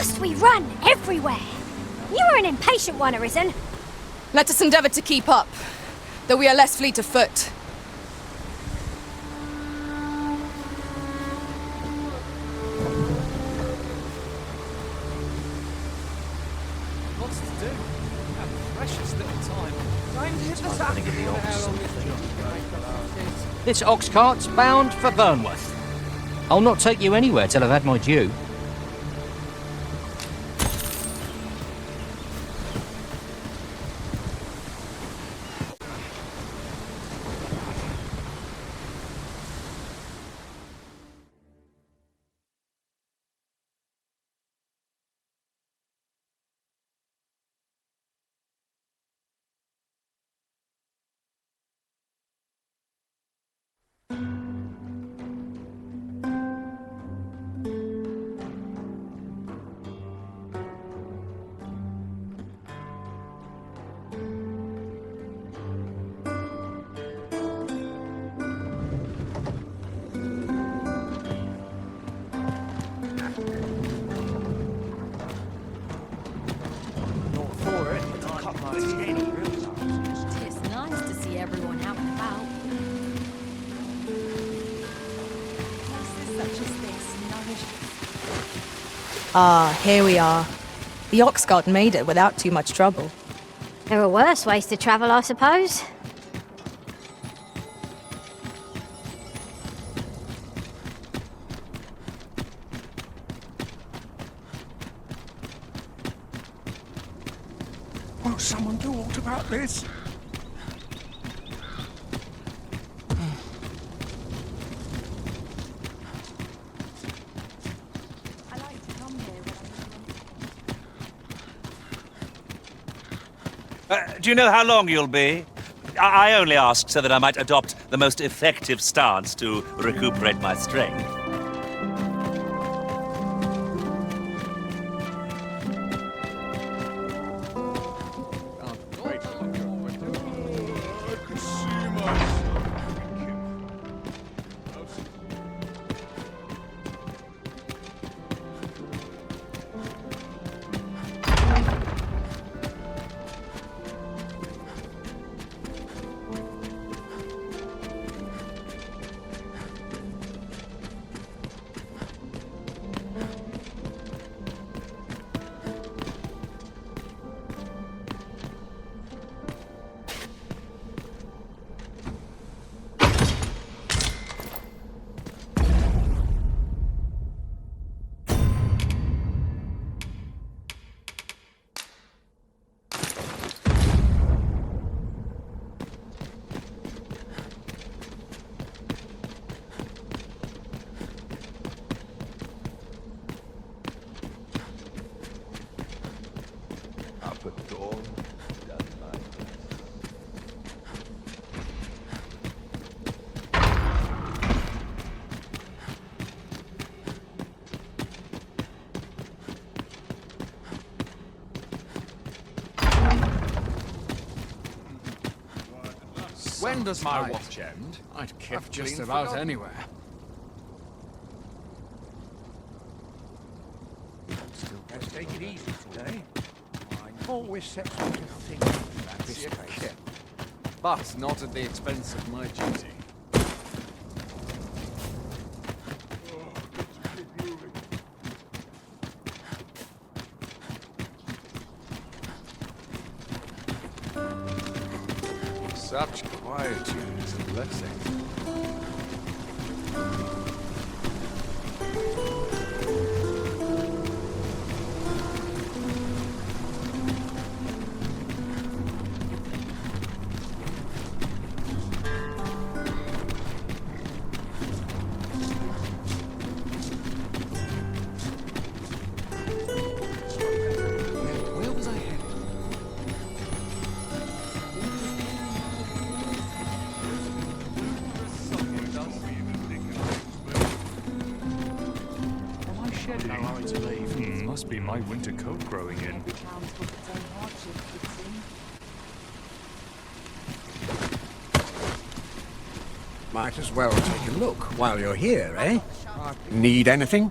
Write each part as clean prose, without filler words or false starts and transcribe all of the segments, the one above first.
Must we run everywhere? You are an impatient one, ARISEN. Let us endeavor to keep up, though we are less fleet of foot. Lots to do. A precious little time. Time to hit the sack. This ox cart's bound for Burnworth. I'll not take you anywhere till I've had my due. It's nice to see everyone out and about. Such as this nourishes. Ah, here we are. The ox cart made it without too much trouble. There are worse ways to travel, I suppose. Won't someone do aught about this? I like to come here when Do you know how long you'll be? I only asked so that I might adopt the most effective stance to recuperate my strength. When does my watch end? I'd kick just about anywhere. Let's take it easy today. I always set some to think about this place. But not at the expense of my duty. Such quietude is a blessing. Where was I headed? Must be my winter coat growing in. Might as well take a look while you're here, eh? Need anything?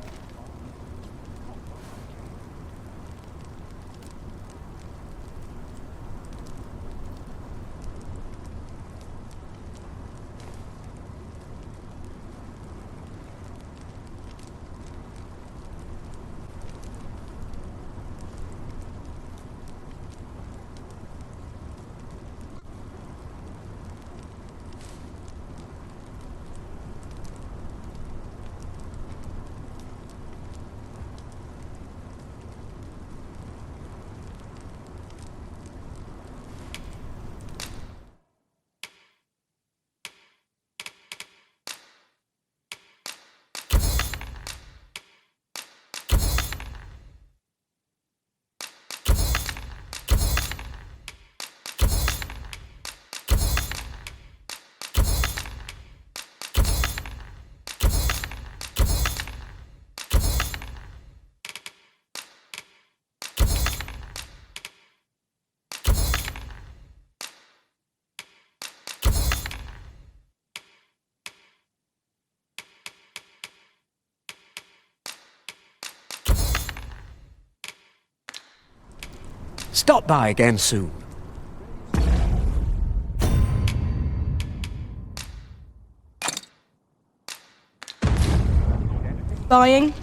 Stop by again soon. Buying?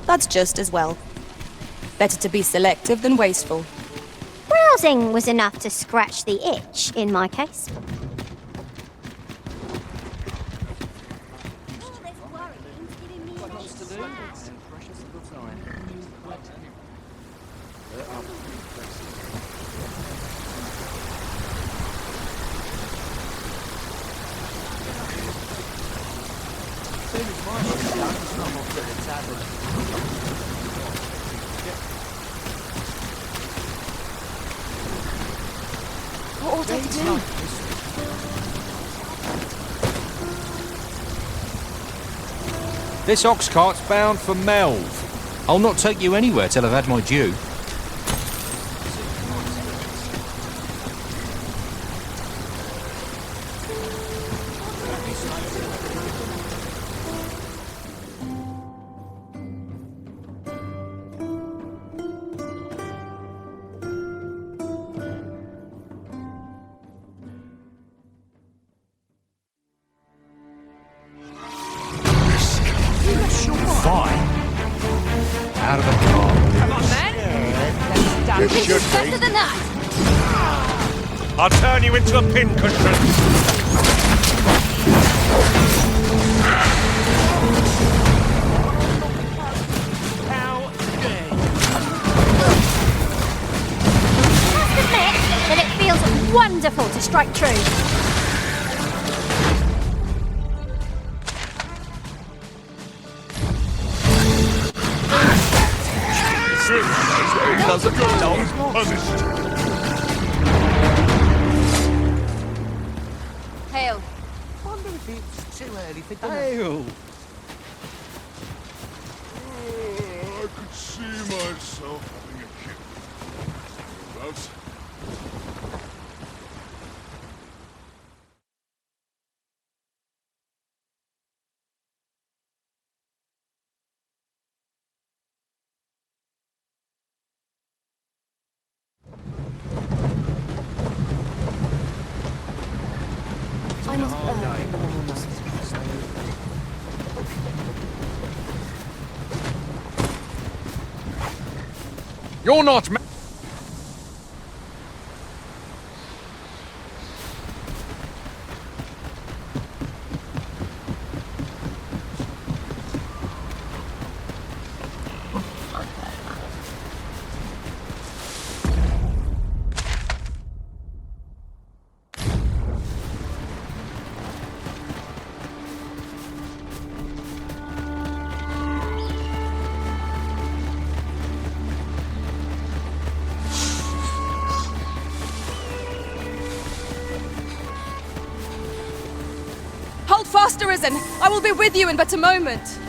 That's just as well. Better to be selective than wasteful. Browsing was enough to scratch the itch in my case. What ought I to do? This ox cart's bound for Melve. I'll not take you anywhere till I've had my due. Fine. Out of the car. Come on, then. This is better than that. I'll turn you into a pincushion. How dare you? Must admit that it feels wonderful to strike true. Hail. Wonder if it's too early for dinner. Hail! I could see myself having a kid. Whereabouts? I must. You're not Hold fast, Arisen. I will be with you in but a moment.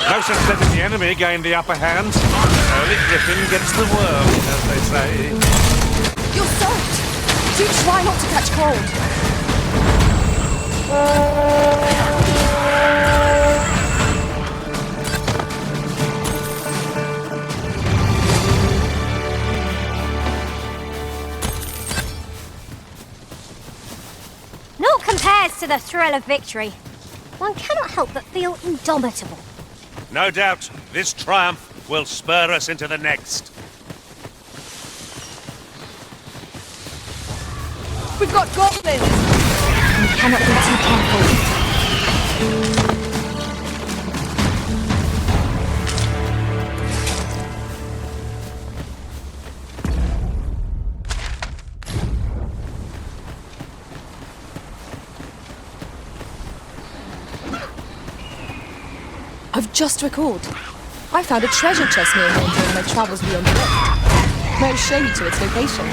No sense letting the enemy gain the upper hand. Early Griffin gets the worm, as they say. You're soaked. Do try not to catch cold. Naught compares to the thrill of victory. One cannot help but feel indomitable. No doubt, this triumph will spur us into the next. We've got goblins. You cannot be too careful. I've just recalled. I found a treasure chest near here during my travels beyond the rift. May I show you to its location?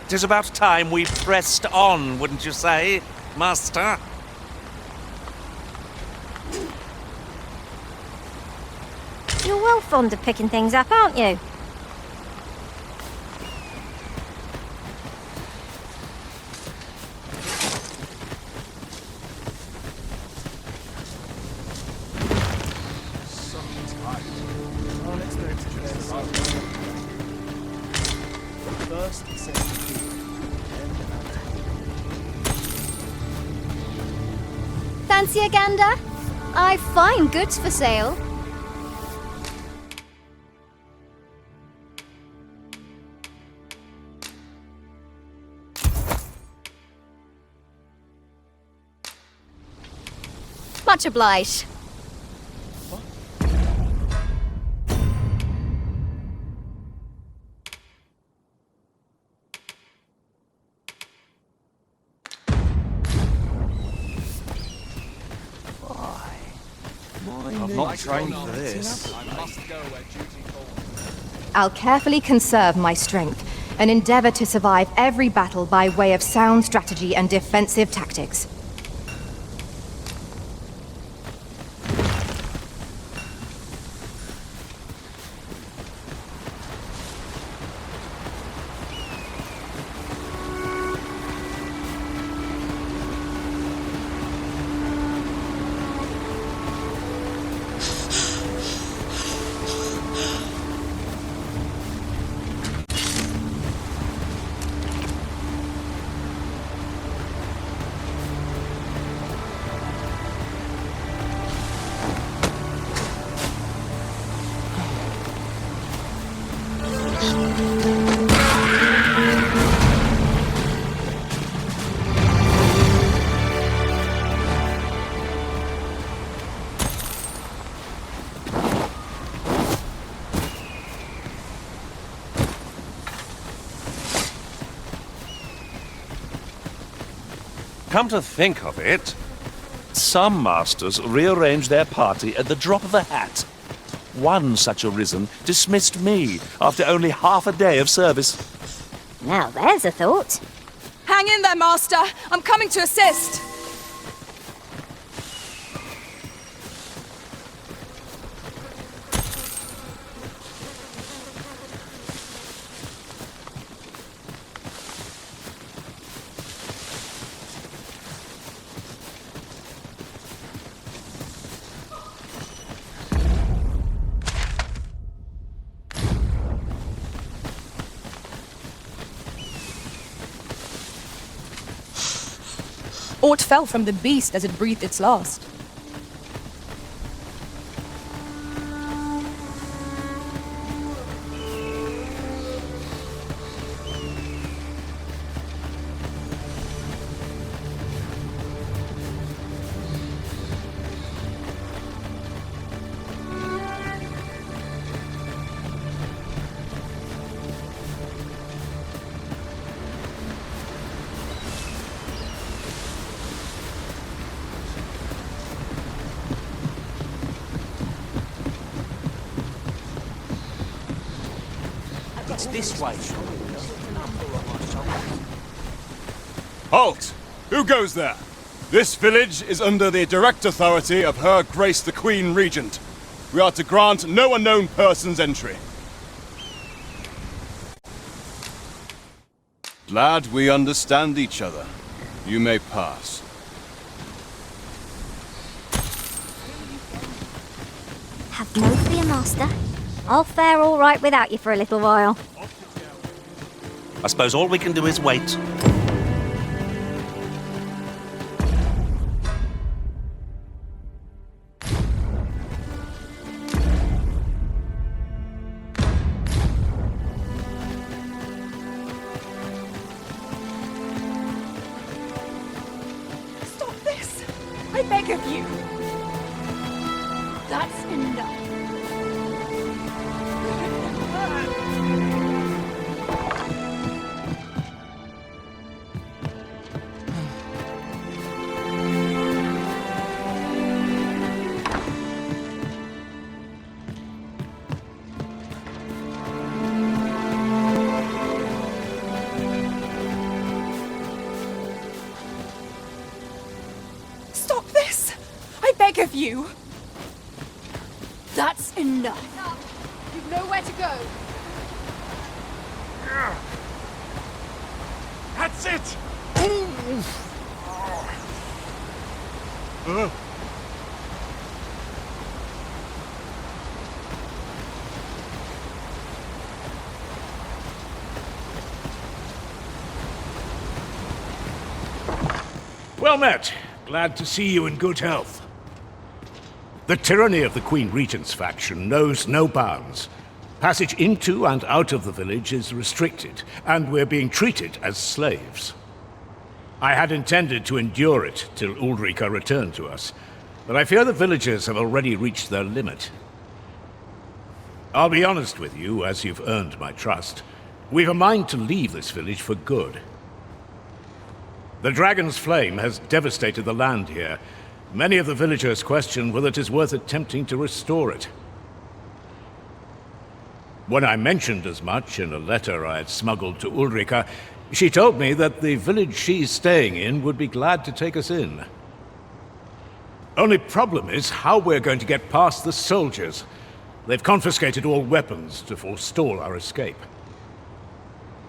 'Tis about time we pressed on, wouldn't you say, Master? You're well fond of picking things up, aren't you? Fancy a gander? I've fine goods for sale. Much obliged. I'm not trained for this. I must go where duty calls. I'll carefully conserve my strength and endeavor to survive every battle by way of sound strategy and defensive tactics. Come to think of it, some masters rearrange their party at the drop of a hat. One such arisen dismissed me after only half a day of service. Now there's a thought. Hang in there, Master! I'm coming to assist! Aught fell from the beast as it breathed its last. It's this way. Halt! Who goes there? This village is under the direct authority of Her Grace the Queen Regent. We are to grant no unknown persons entry. Glad we understand each other. You may pass. Have no fear, Master. I'll fare all right without you for a little while. I suppose all we can do is wait. Stop this! I beg of you! That's enough. you. That's enough. You've nowhere to go. That's it! Well met. Glad to see you in good health. The tyranny of the Queen Regent's faction knows no bounds. Passage into and out of the village is restricted, and we're being treated as slaves. I had intended to endure it till Ulrika returned to us, but I fear the villagers have already reached their limit. I'll be honest with you, as you've earned my trust. We've a mind to leave this village for good. The Dragon's Flame has devastated the land here. Many of the villagers question whether it is worth attempting to restore it. When I mentioned as much in a letter I had smuggled to Ulrika, she told me that the village she's staying in would be glad to take us in. Only problem is how we're going to get past the soldiers. They've confiscated all weapons to forestall our escape.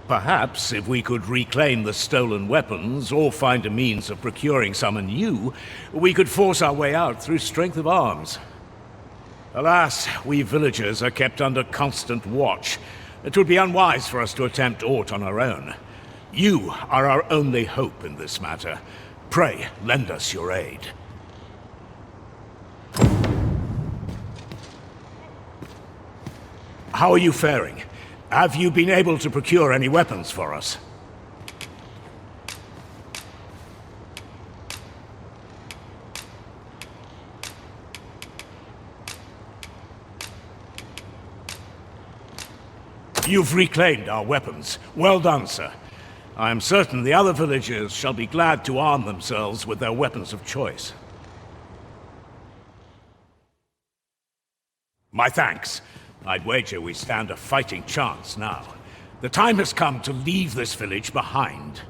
Perhaps if we could reclaim the stolen weapons or find a means of procuring some anew, we could force our way out through strength of arms. Alas, we villagers are kept under constant watch. It would be unwise for us to attempt aught on our own. You are our only hope in this matter. Pray, lend us your aid. How are you faring? Have you been able to procure any weapons for us? You've reclaimed our weapons. Well done, sir. I am certain the other villagers shall be glad to arm themselves with their weapons of choice. My thanks. I'd wager we stand a fighting chance now. The time has come to leave this village behind.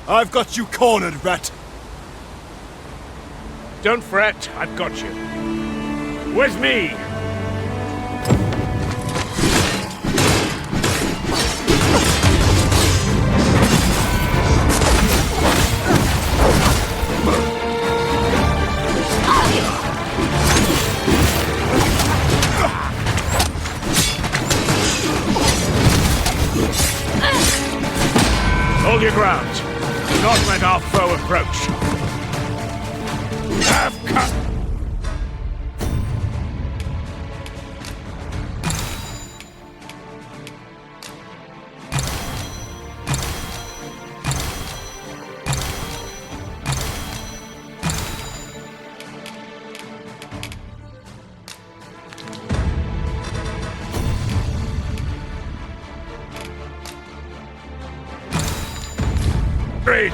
I've got you cornered, rat! Don't fret, I've got you. With me! Hold your ground. Do not let our foe approach. Have cut! Bridge!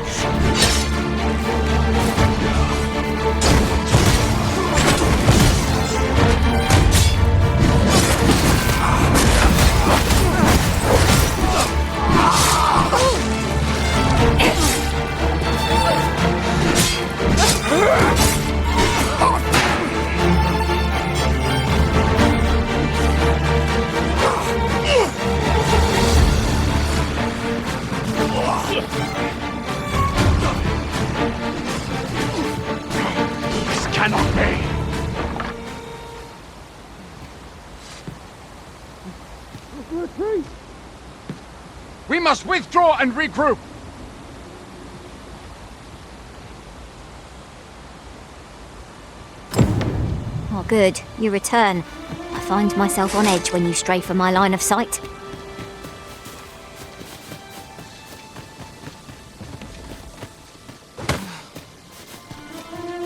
Cannot be! We must withdraw and regroup! Oh, good. You return. I find myself on edge when you stray from my line of sight.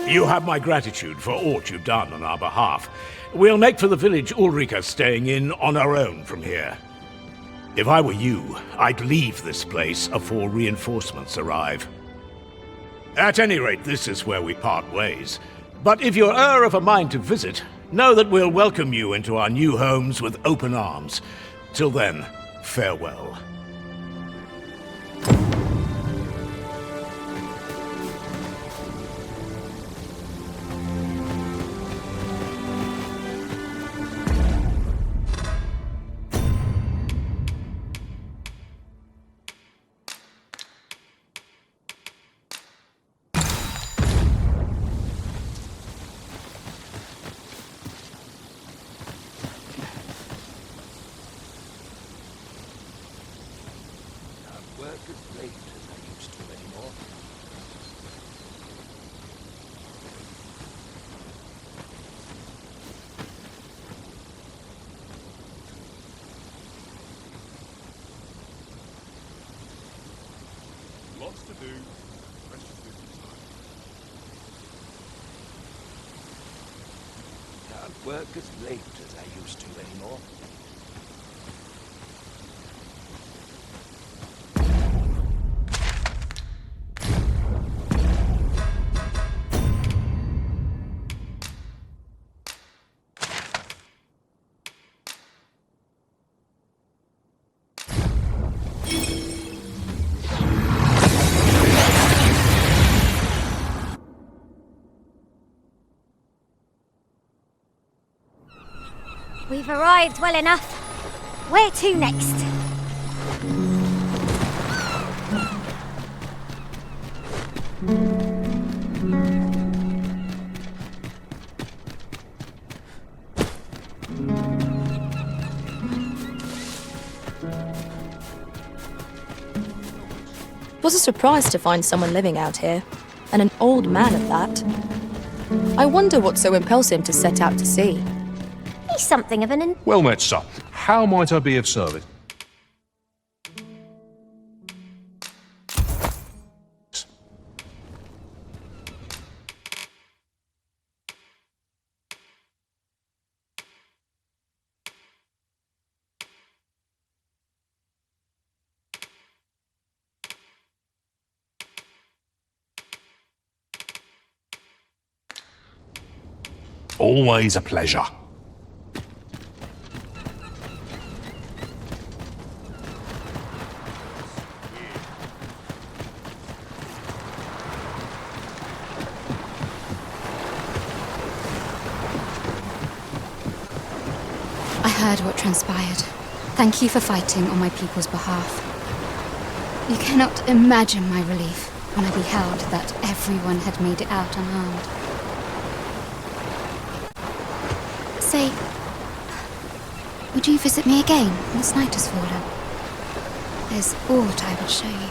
You have my gratitude for aught you've done on our behalf. We'll make for the village Ulrika's staying in on our own from here. If I were you, I'd leave this place afore reinforcements arrive. At any rate, this is where we part ways. But if you're of a mind to visit, know that we'll welcome you into our new homes with open arms. Till then, farewell. work as late as I used to anymore. Lots to do. Precious busy time. Can't work as late as I used to anymore. We've arrived well enough. Where to next? It was a surprise to find someone living out here, and an old man at that. I wonder what so impels him to set out to sea. He's something of an... Well met, sir. How might I be of service? Always a pleasure. I heard what transpired. Thank you for fighting on my people's behalf. You cannot imagine my relief when I beheld that everyone had made it out unharmed. Say, would you visit me again once night has fallen? There's aught I would show you.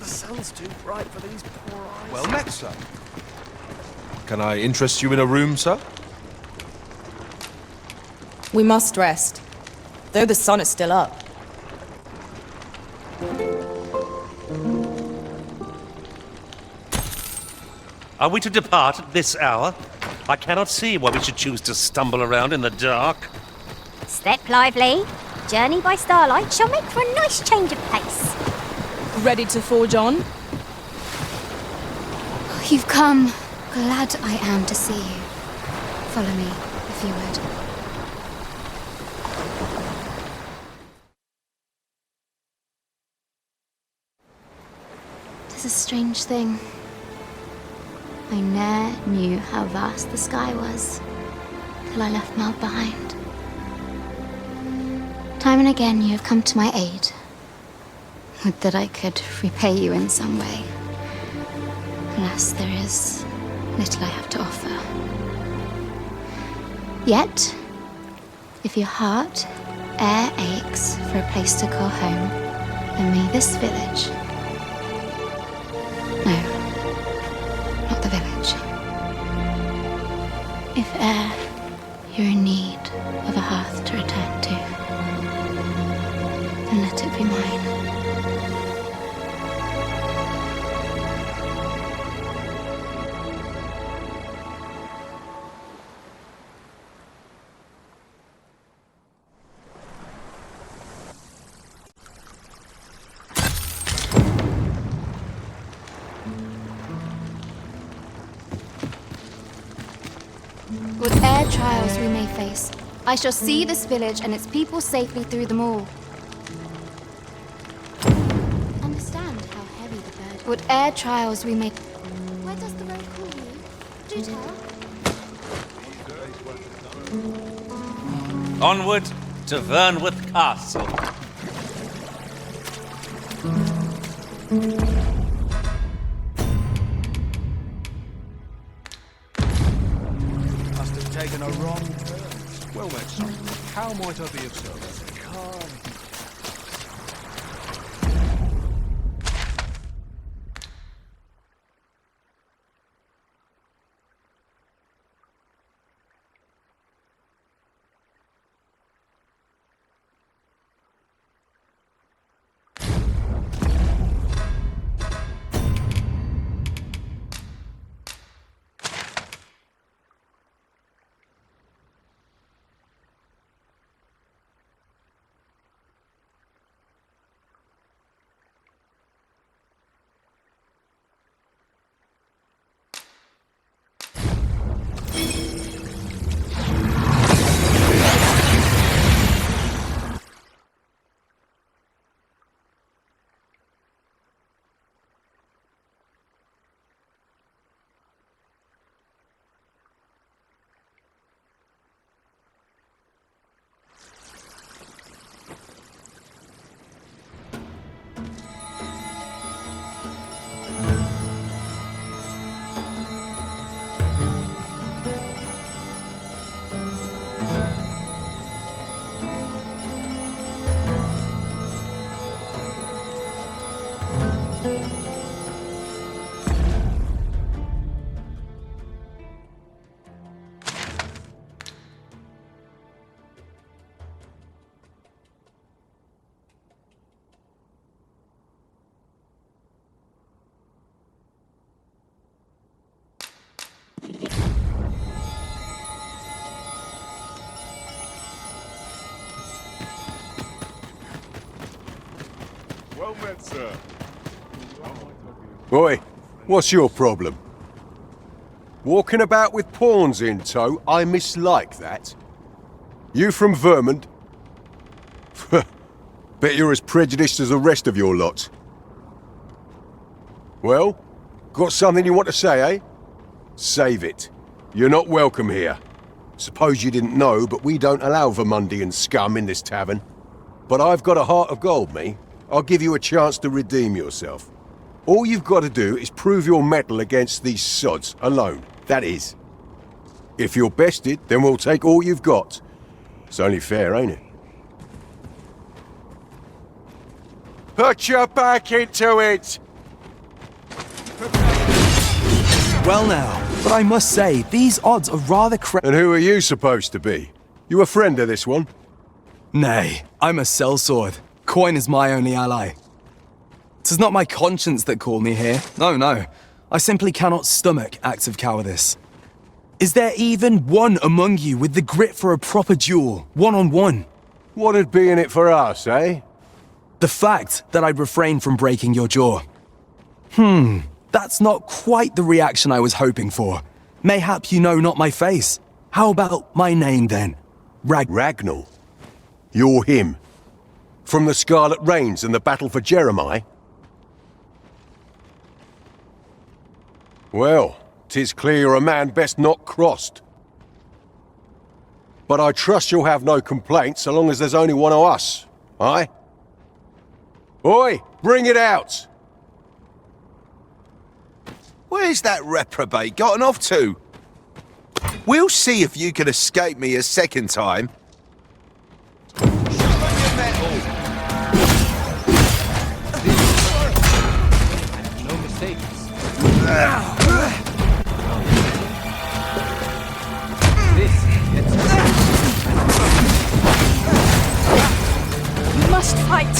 The sun's too bright for these poor eyes. Well met, sir. Can I interest you in a room, sir? We must rest, though the sun is still up. Are we to depart at this hour? I cannot see why we should choose to stumble around in the dark. Step lively. Journey by starlight shall make for a nice change of pace. Ready to forge on? You've come. Glad I am to see you. Follow me, if you would. Tis a strange thing. I ne'er knew how vast the sky was, till I left Mel behind. Time and again you have come to my aid. Would that I could repay you in some way. Alas, there is little I have to offer. Yet, if your heart e'er aches for a place to call home, then may this village... No, not the village. If e'er you're in need of a hearth to return to, then let it be mine. Whate'er trials we may face, I shall see this village and its people safely through them all. Understand how heavy the burden. Whate'er trials we may... Where does the road call you? Do tell. Onward to Vernworth Castle. How might I be of service? Come. Well met, sir. Oi, what's your problem? Walking about with pawns in tow, I mislike that. You from Vermont? Bet you're as prejudiced as the rest of your lot. Well, got something you want to say, eh? Save it. You're not welcome here. Suppose you didn't know, but we don't allow Vermundian scum in this tavern. But I've got a heart of gold, me. I'll give you a chance to redeem yourself. All you've got to do is prove your mettle against these sods alone. That is. If you're bested, then we'll take all you've got. It's only fair, ain't it? Put your back into it! Well now, but I must say, these odds are rather And who are you supposed to be? You a friend of this one? Nay, I'm a sellsword. Coin is my only ally. 'Tis not my conscience that called me here. No. I simply cannot stomach acts of cowardice. Is there even one among you with the grit for a proper duel, one-on-one? What'd be in it for us, eh? The fact that I'd refrain from breaking your jaw. That's not quite the reaction I was hoping for. Mayhap you know not my face. How about my name then? Ragnall? You're him. From the Scarlet Rains and the battle for Jeremiah? Well, 'tis clear you're a man best not crossed. But I trust you'll have no complaints so long as there's only one of us, aye? Oi, bring it out! Where's that reprobate gotten off to? We'll see if you can escape me a second time. No mistakes. This gets We must fight!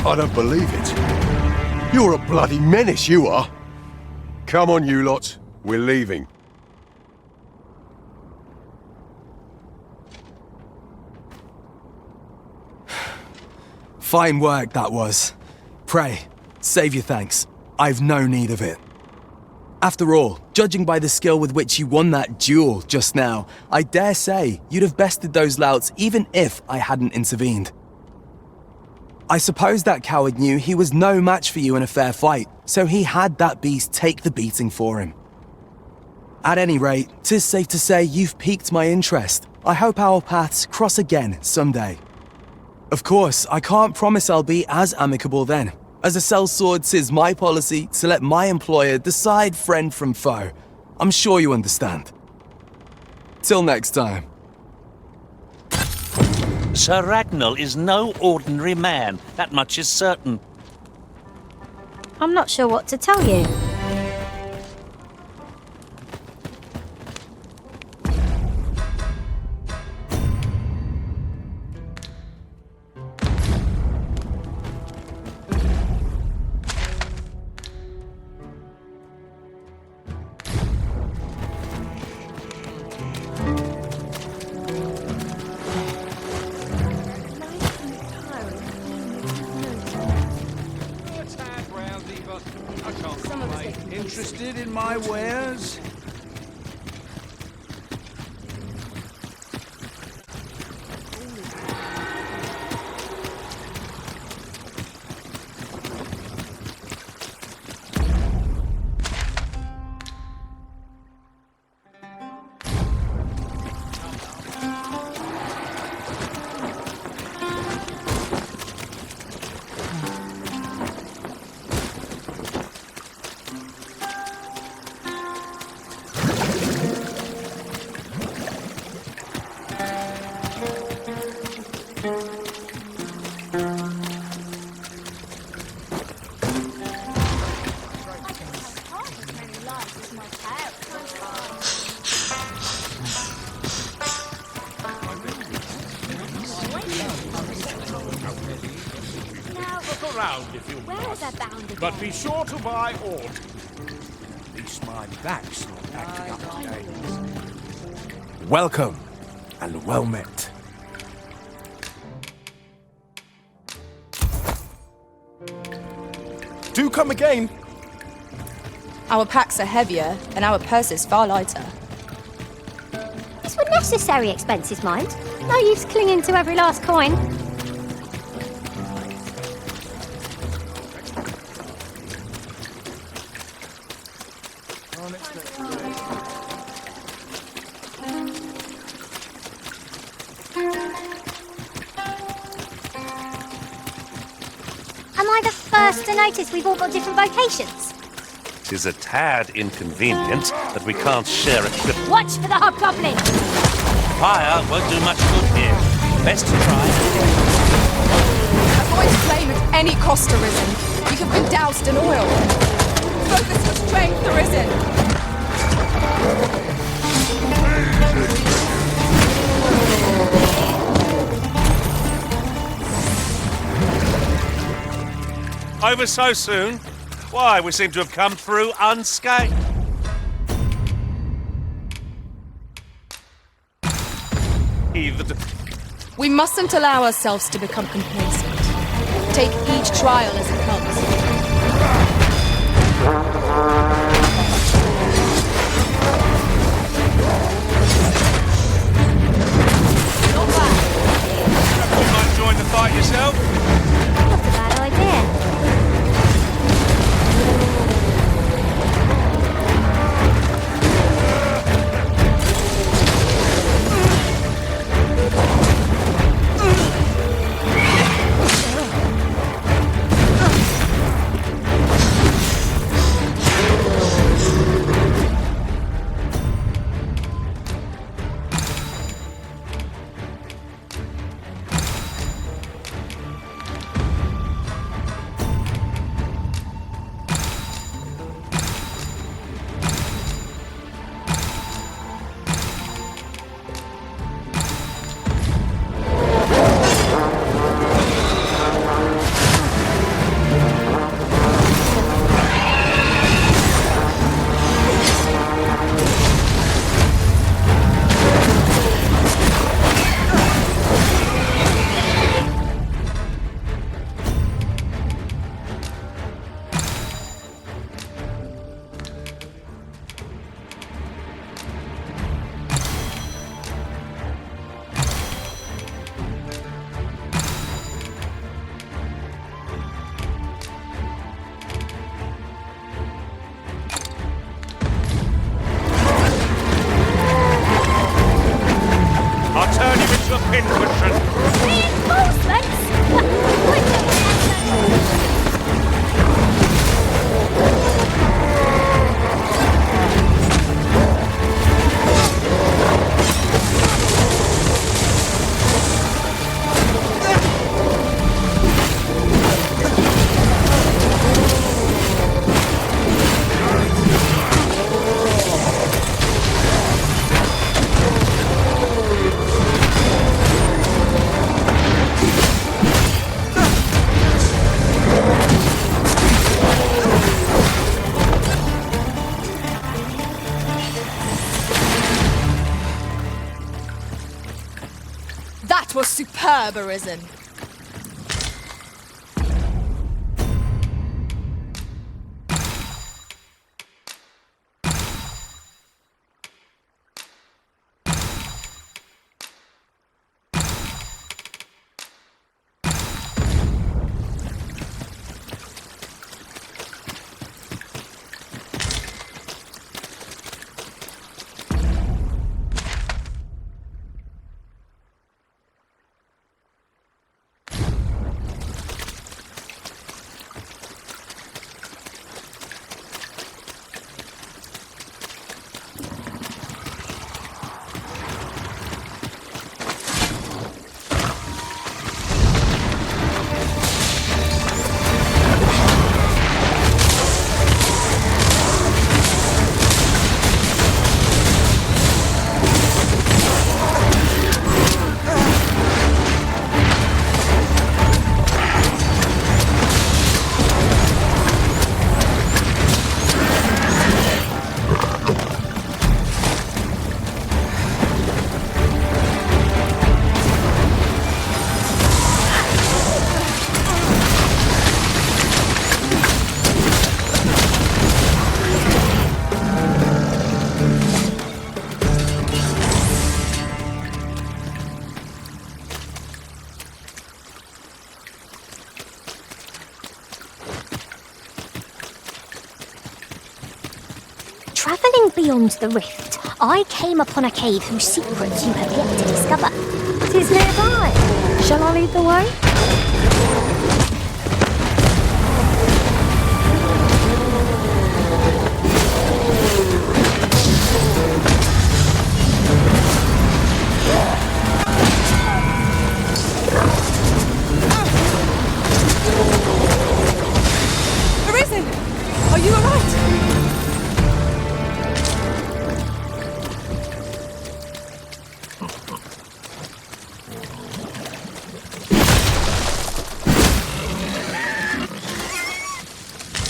I don't believe it. You're a bloody menace, you are. Come on, you lot. We're leaving. Fine work that was. Pray, save your thanks. I've no need of it. After all, judging by the skill with which you won that duel just now, I dare say you'd have bested those louts even if I hadn't intervened. I suppose that coward knew he was no match for you in a fair fight, so he had that beast take the beating for him. At any rate, 'tis safe to say you've piqued my interest. I hope our paths cross again someday. Of course, I can't promise I'll be as amicable then. As a sellsword, it's my policy to let my employer decide friend from foe. I'm sure you understand. Till next time. Sir Ragnall is no ordinary man. That much is certain. I'm not sure what to tell you. Interested in my wares? If you Where is that bound again? But be sure to buy all. At least my back's not acting up today. Welcome, and well met. Do come again. Our packs are heavier, and our purses far lighter. These were necessary expenses, mind. No use clinging to every last coin. Am I the first to notice we've all got different vocations? Tis a tad inconvenient that we can't share equipment. Watch for the hobgoblin! Fire won't do much good here. Best to try. Avoid flame at any cost, Arisen. You have been doused in oil. Focus your strength, Arisen. Over so soon? Why, we seem to have come through unscathed. We mustn't allow ourselves to become complacent. Take each trial as it comes. You might join the fight yourself? Not a bad idea. Superb, Arisen. Travelling beyond the rift, I came upon a cave whose secrets you have yet to discover. 'Tis nearby. Shall I lead the way? Arisen! Are you alright?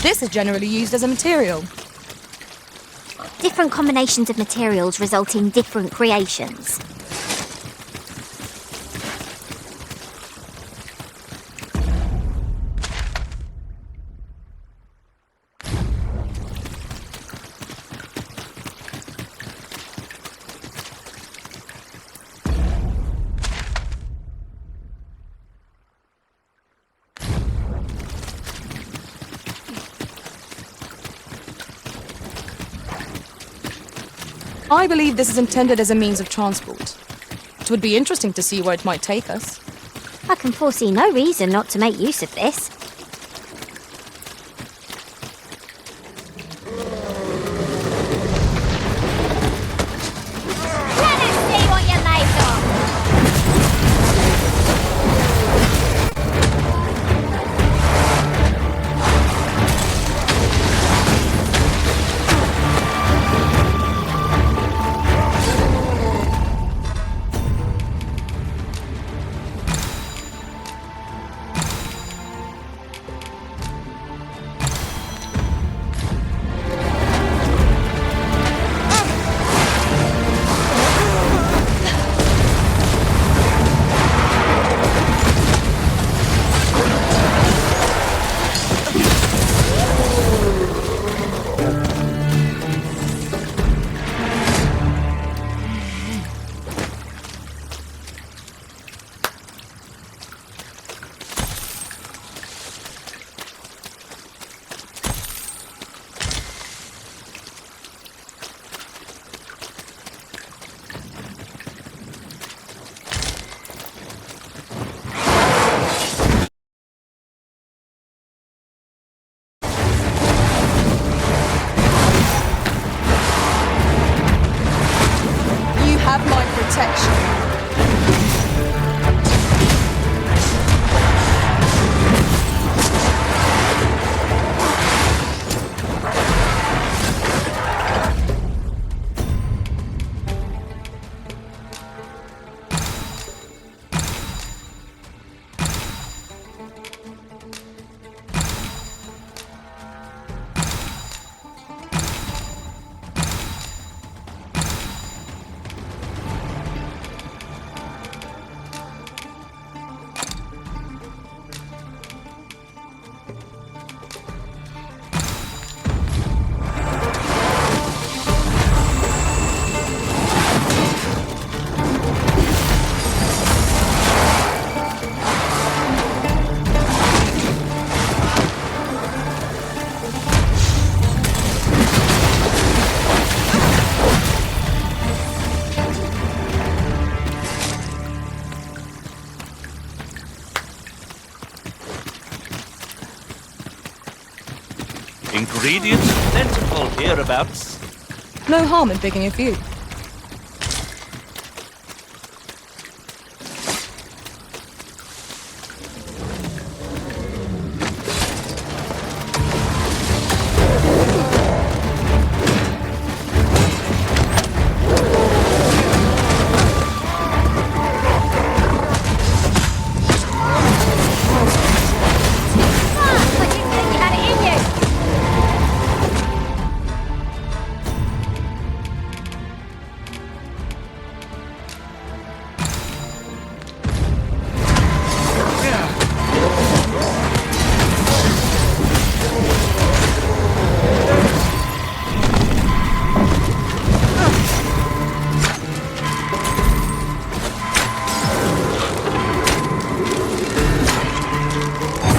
This is generally used as a material. Different combinations of materials result in different creations. I believe this is intended as a means of transport. It would be interesting to see where it might take us. I can foresee no reason not to make use of this. Let us see what you're made of! ingredients plentiful hereabouts. No harm in picking a few.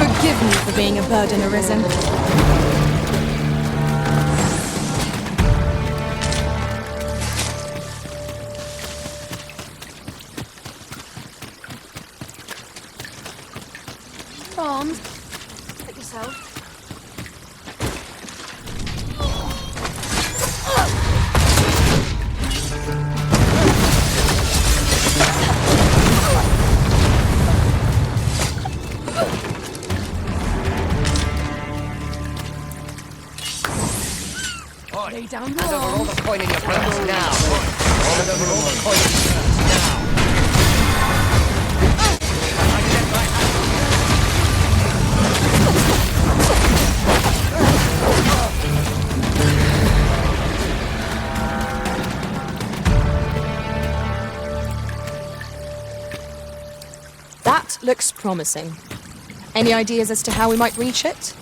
Forgive me for being a burden, Arisen. Arms. Hit yourself. Lay down hand over all the coin in your purse now. Hand over all the coin in your purse now. I get my hand. That looks promising. Any ideas as to how we might reach it?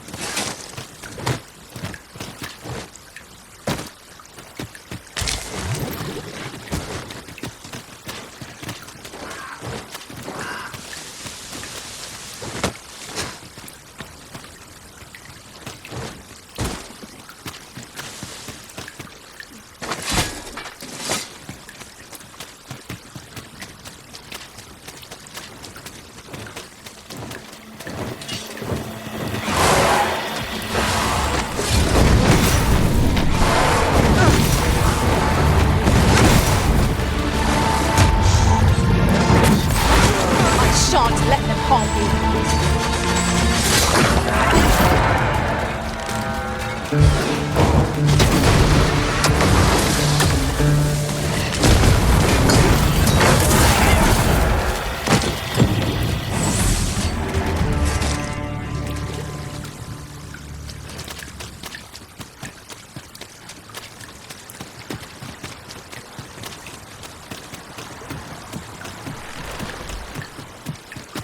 Let them harm you.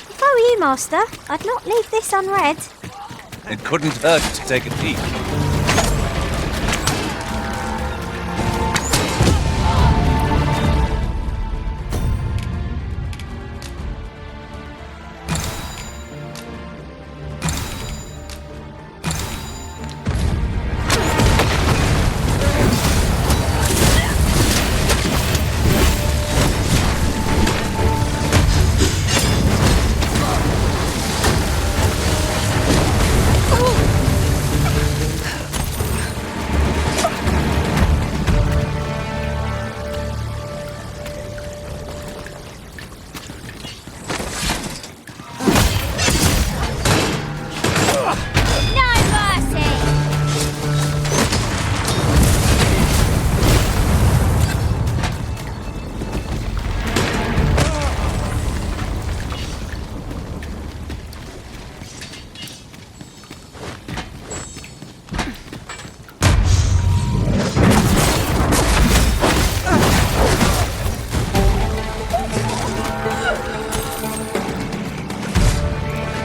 If I were you, Master, I'd not leave this unread. It couldn't hurt to take a peek.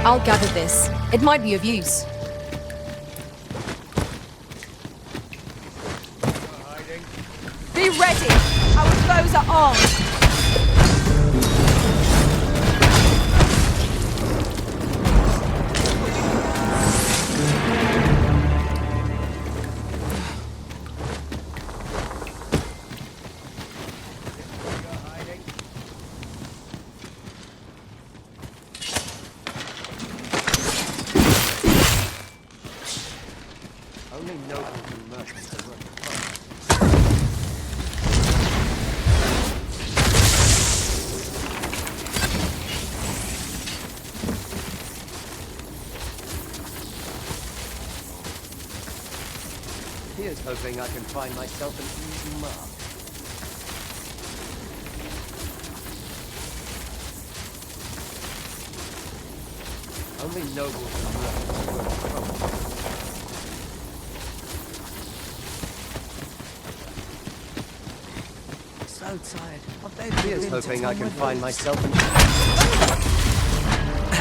I'll gather this. It might be of use. Be ready! Our foes are armed! Only Here's hoping I can find myself an easy mark. Only nobles and merchants were trouble. So tired. Here's hoping I can find myself an...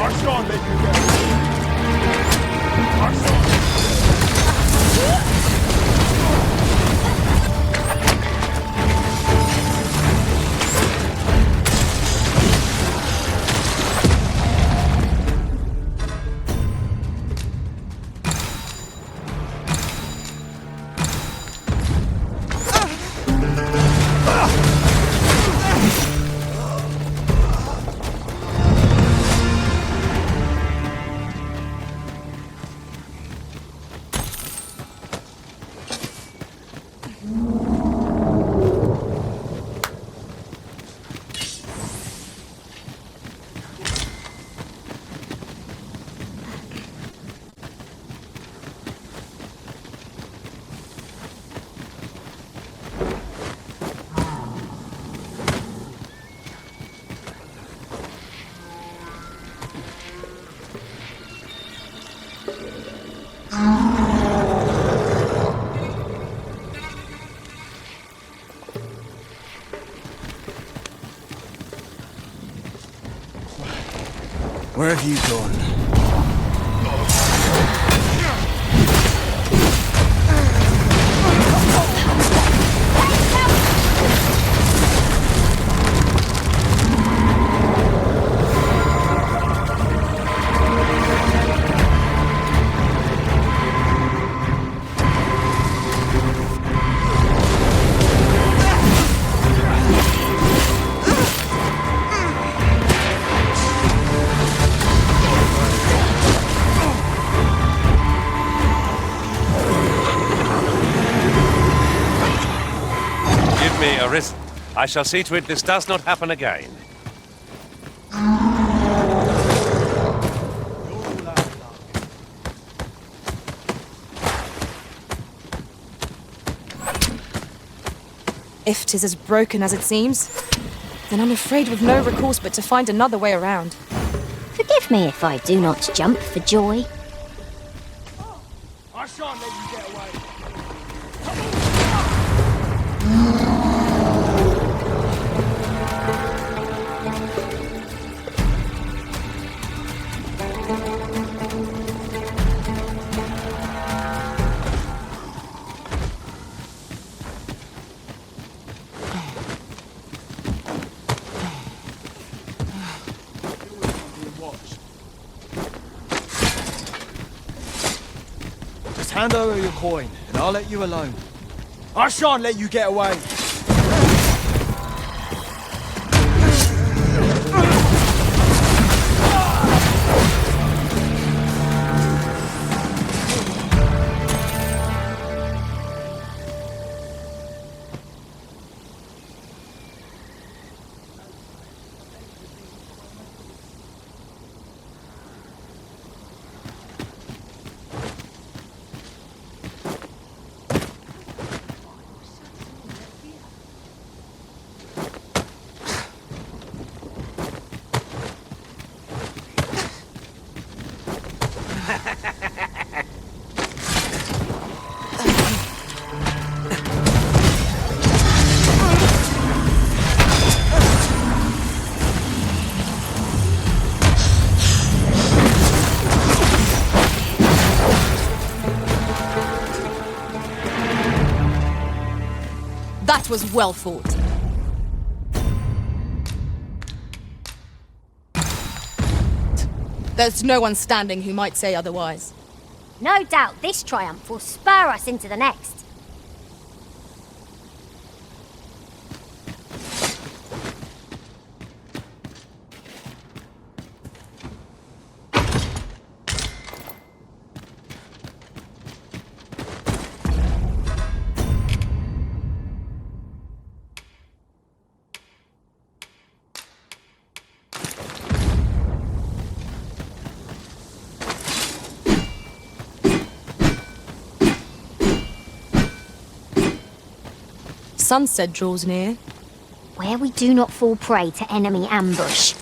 Archon, let you go! Archon! Where have you gone? ARISEN. I shall see to it this does not happen again. If 'tis as broken as it seems, then I'm afraid we've no recourse but to find another way around. Forgive me if I do not jump for joy. I shan't let you get away. Just hand over your coin, and I'll let you alone. I shan't let you get away. That was well fought. There's no one standing who might say otherwise. No doubt this triumph will spur us into the next. sunset draws near. Where we do not fall prey to enemy ambush.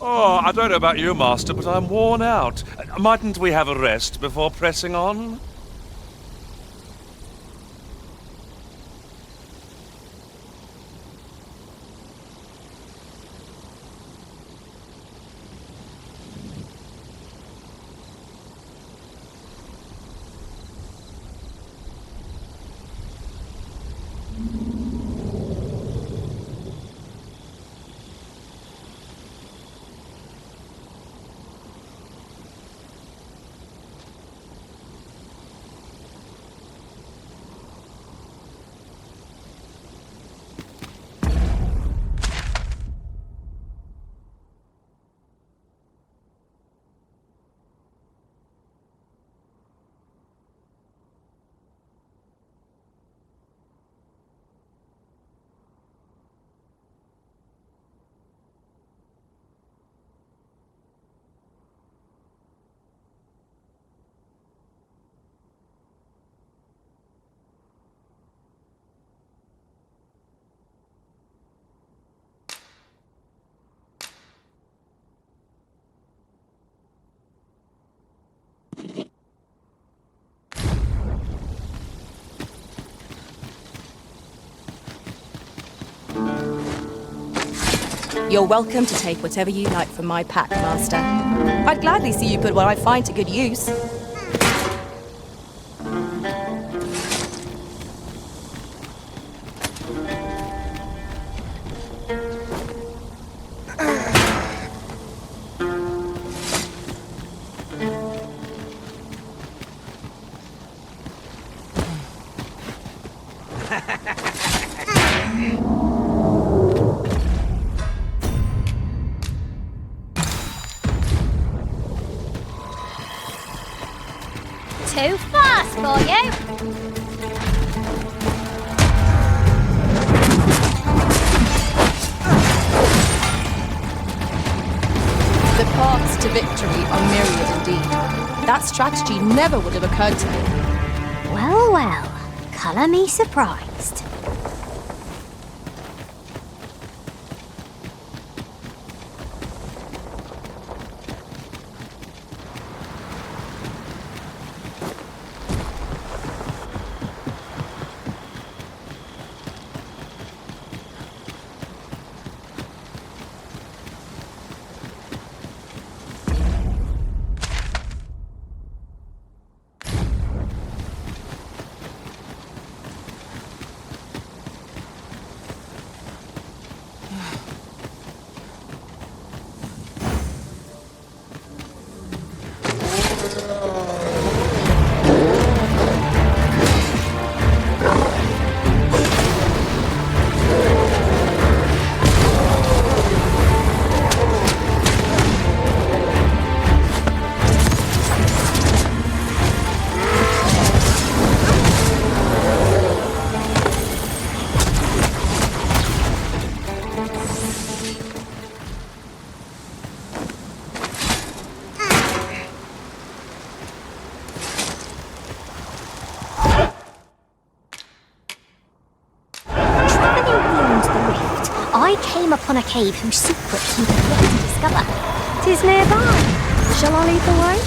Oh, I don't know about you, Master, but I'm worn out. Mightn't we have a rest before pressing on? You're welcome to take whatever you like from my pack, Master. I'd gladly see you put what I find to good use. Too fast for you. The paths to victory are myriad indeed. That strategy never would have occurred to me. Well, well. Colour me surprised. I came upon a cave whose secrets you have yet to discover. 'Tis nearby. Shall I lead the way?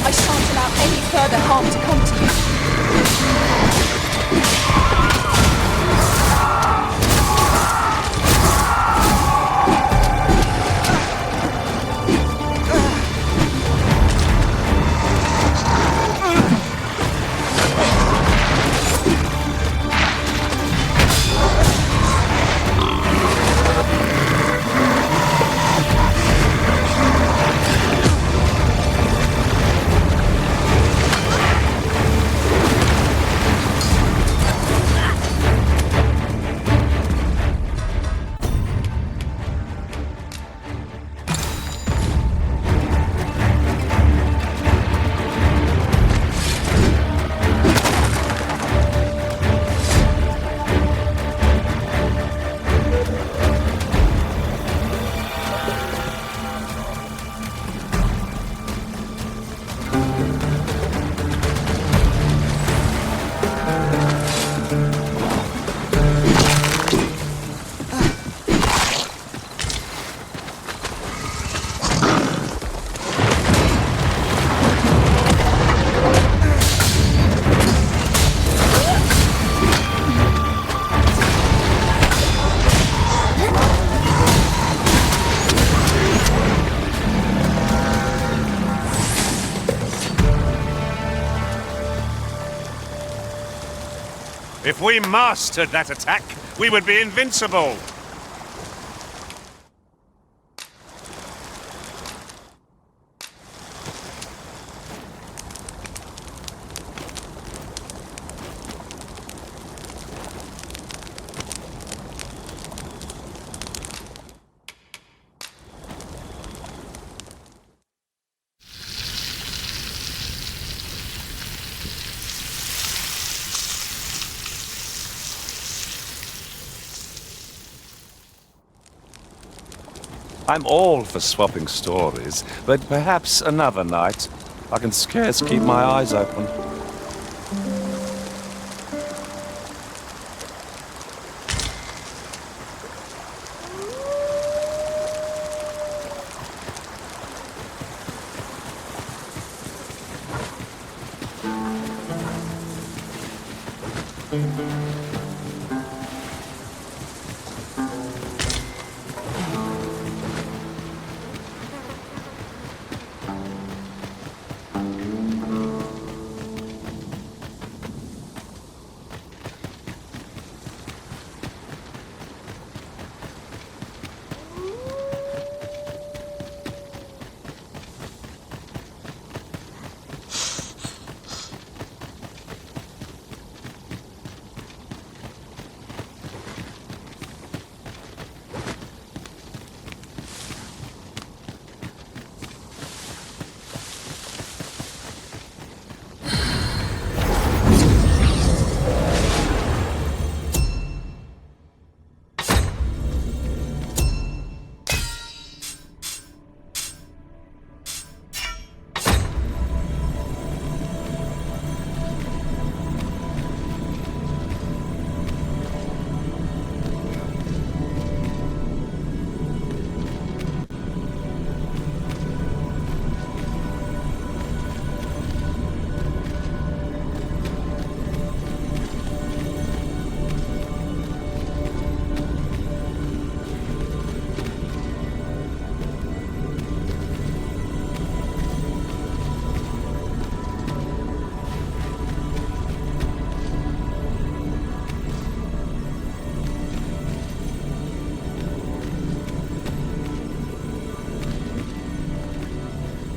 I shan't allow any further harm to come to you. If we mastered that attack, we would be invincible. I'm all for swapping stories, but perhaps another night. I can scarce keep my eyes open.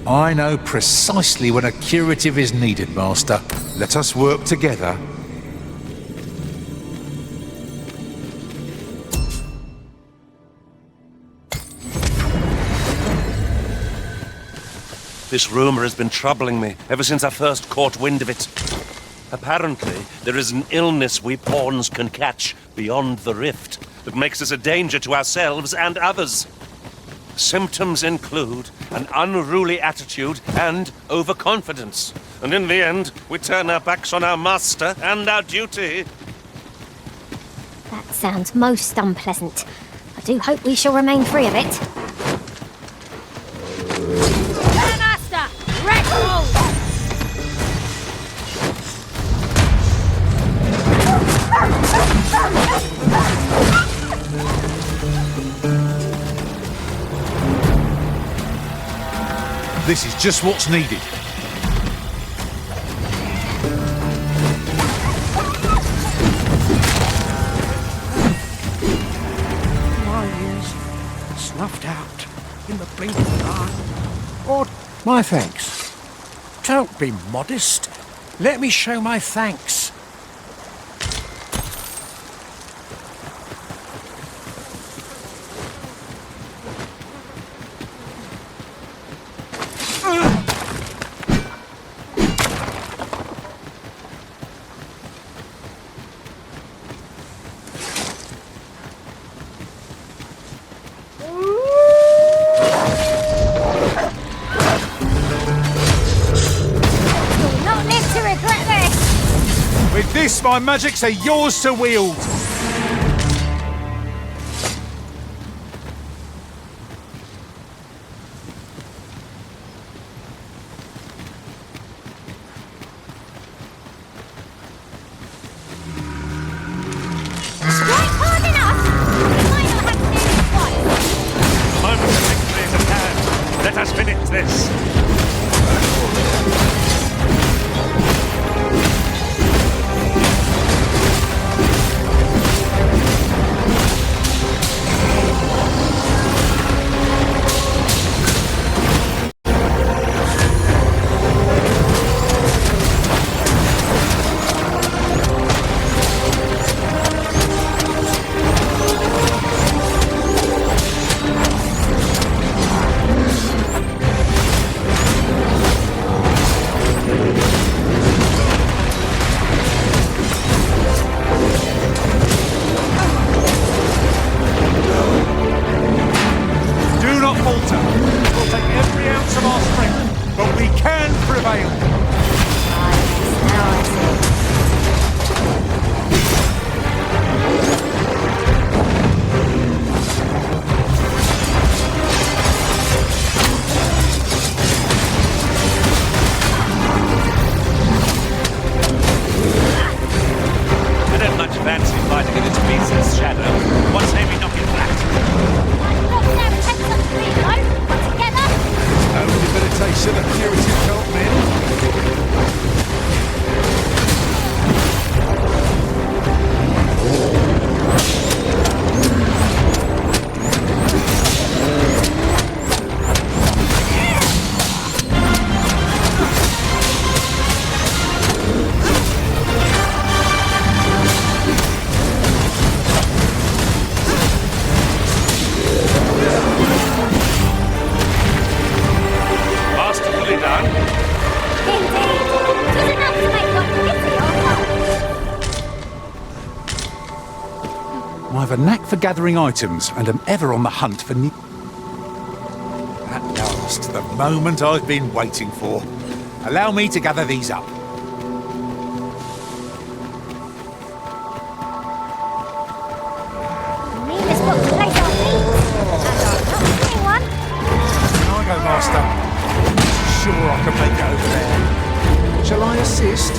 I know precisely when a curative is needed, Master. Let us work together. This rumor has been troubling me ever since I first caught wind of it. Apparently, there is an illness we pawns can catch beyond the rift that makes us a danger to ourselves and others. Symptoms include an unruly attitude and overconfidence. And in the end, we turn our backs on our master and our duty. That sounds most unpleasant. I do hope we shall remain free of it. Master! Red roll! This is just what's needed. My years snuffed out in the blink of an eye. Or my thanks. Don't be modest. Let me show my thanks. With this, my magics are yours to wield. Strike hard enough! We might not have to do this twice. Moment of victory is at hand. Let us finish this. I have a knack for gathering items, and am ever on the hunt for new... At last, the moment I've been waiting for. Allow me to gather these up. Meanest book to place our feet. And I'm not seeing one. Can I go, Master? Sure I can make it over there. Shall I assist?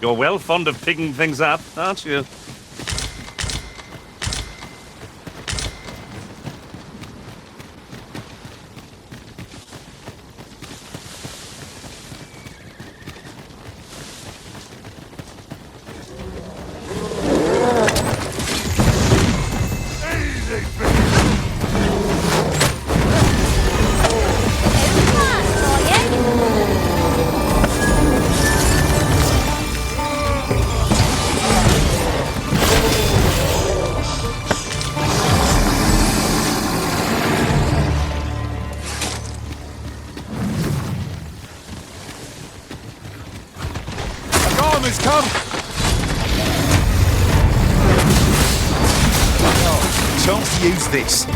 You're well fond of picking things up, aren't you? chance to use this.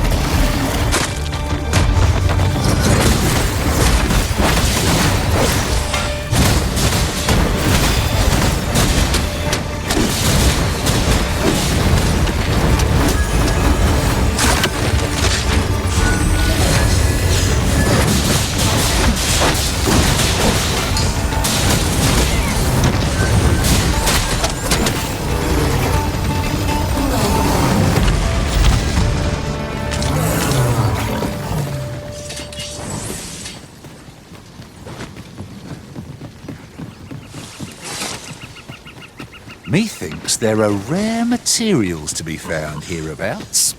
Methinks there are rare materials to be found hereabouts.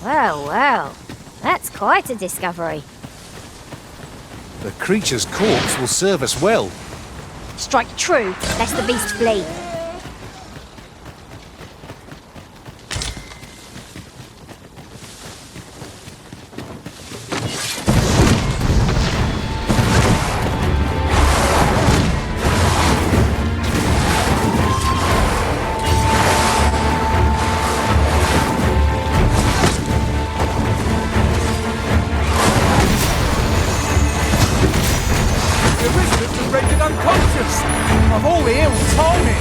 Well, well. That's quite a discovery. The creature's corpse will serve us well. Strike true, lest the beast flee. Of all the ill timing!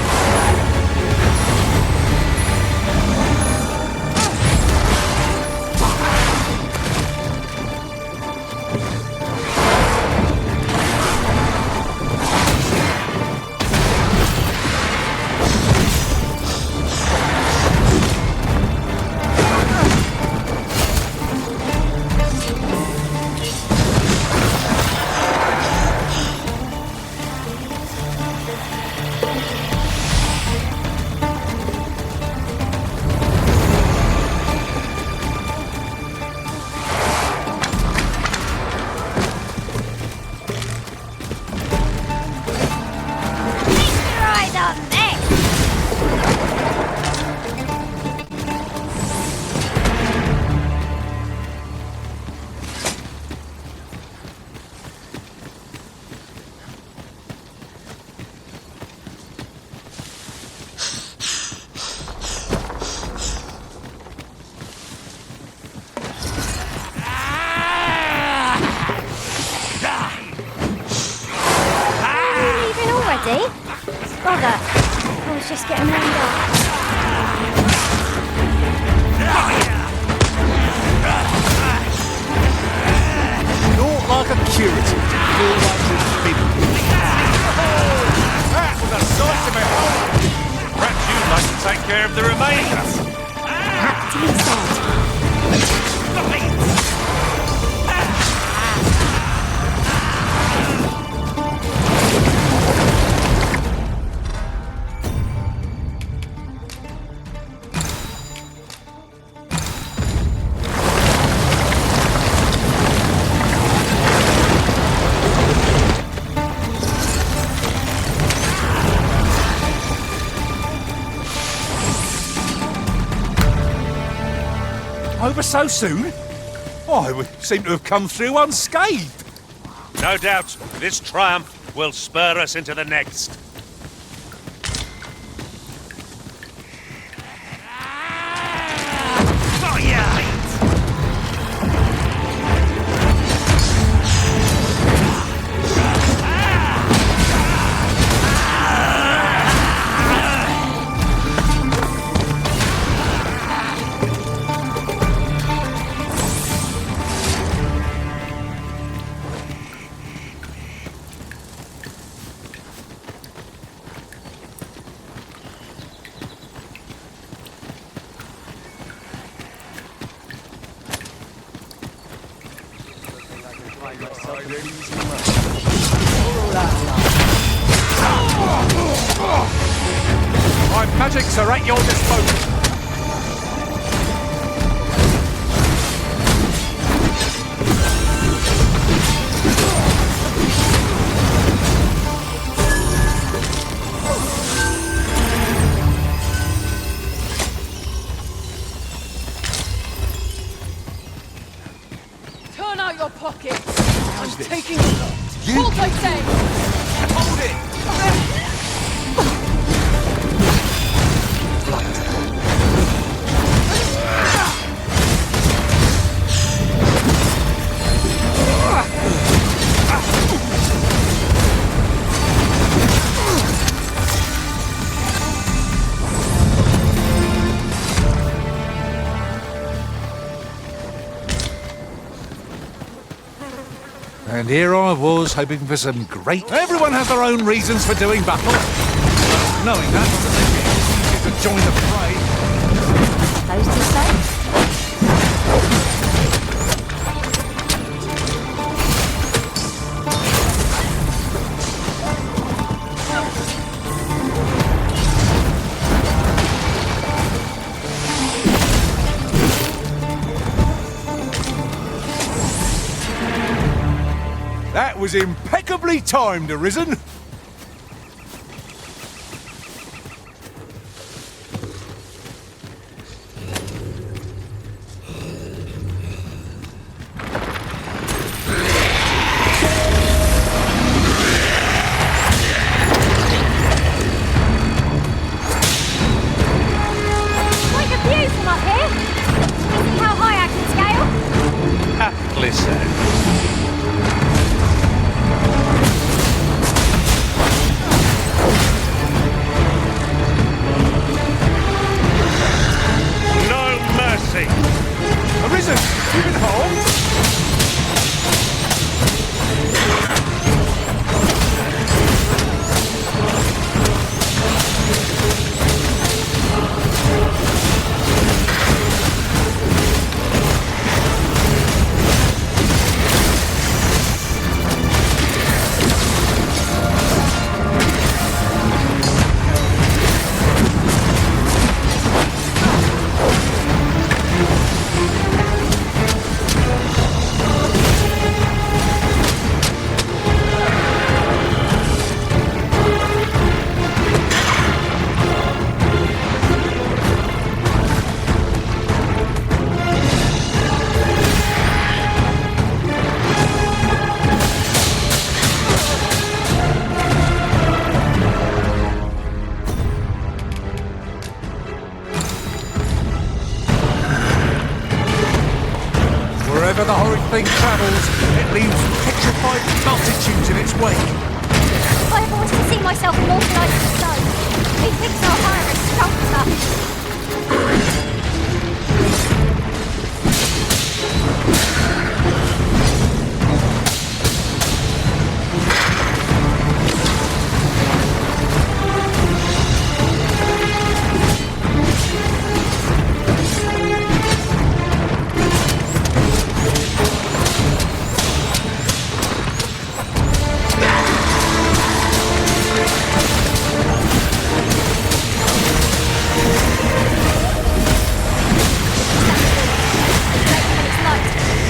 Bother. I was just getting warmed up. Not like a curative. Feel like we've been. That was a sight to behold. Perhaps you'd like to take care of the remainder. Over so soon? Oh, we seem to have come through unscathed. No doubt this triumph will spur us into the next. My magics are at your disposal. Turn out your pockets. I'm taking a lot. Hold, I say. Hold it. And here I was, hoping for some great... Everyone has their own reasons for doing battle. Knowing that doesn't make it easy to join the fray. Those to say? That was impeccably timed, Arisen. Quite a view from up here. Can you see how high I can scale? Aptly said. No mercy! Arisen, you can hold. Wherever the horrid thing travels, it leaves petrified multitudes in its wake. If I ever wanted to see myself immortalised in stone, methinks I'll hire a sculptor.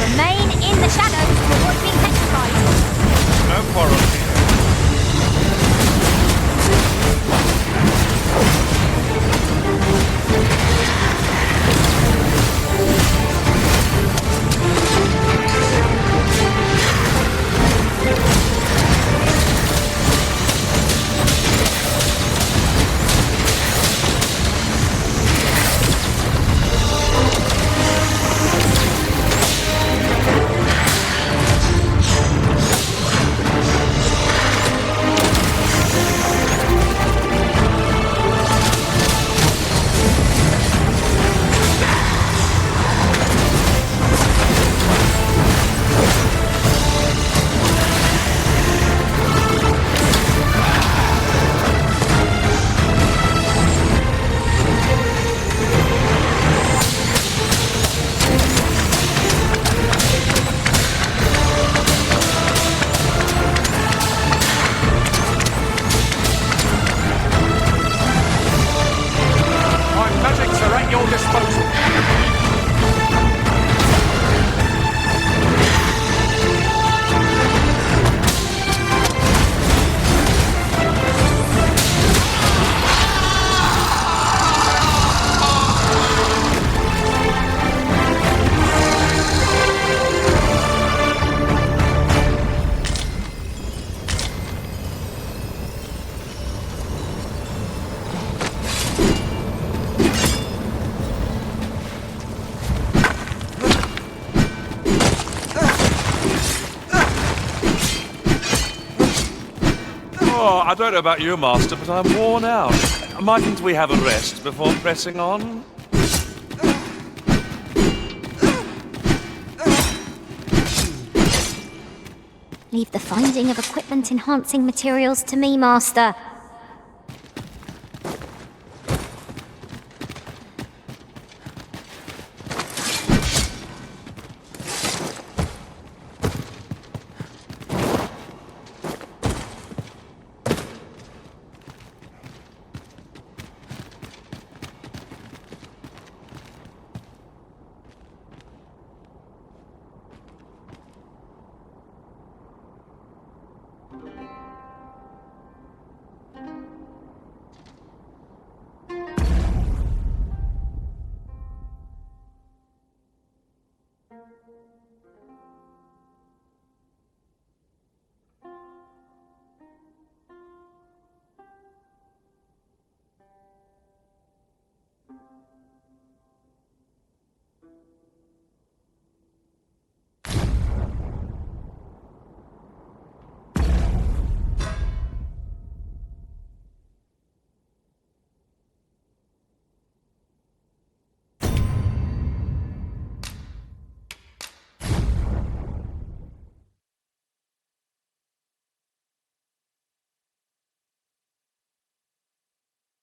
Remain in the shadows to avoid being petrified. No quarrel here. Oh, I don't know about you, Master, but I'm worn out. Mightn't we have a rest before pressing on? Leave the finding of equipment-enhancing materials to me, Master.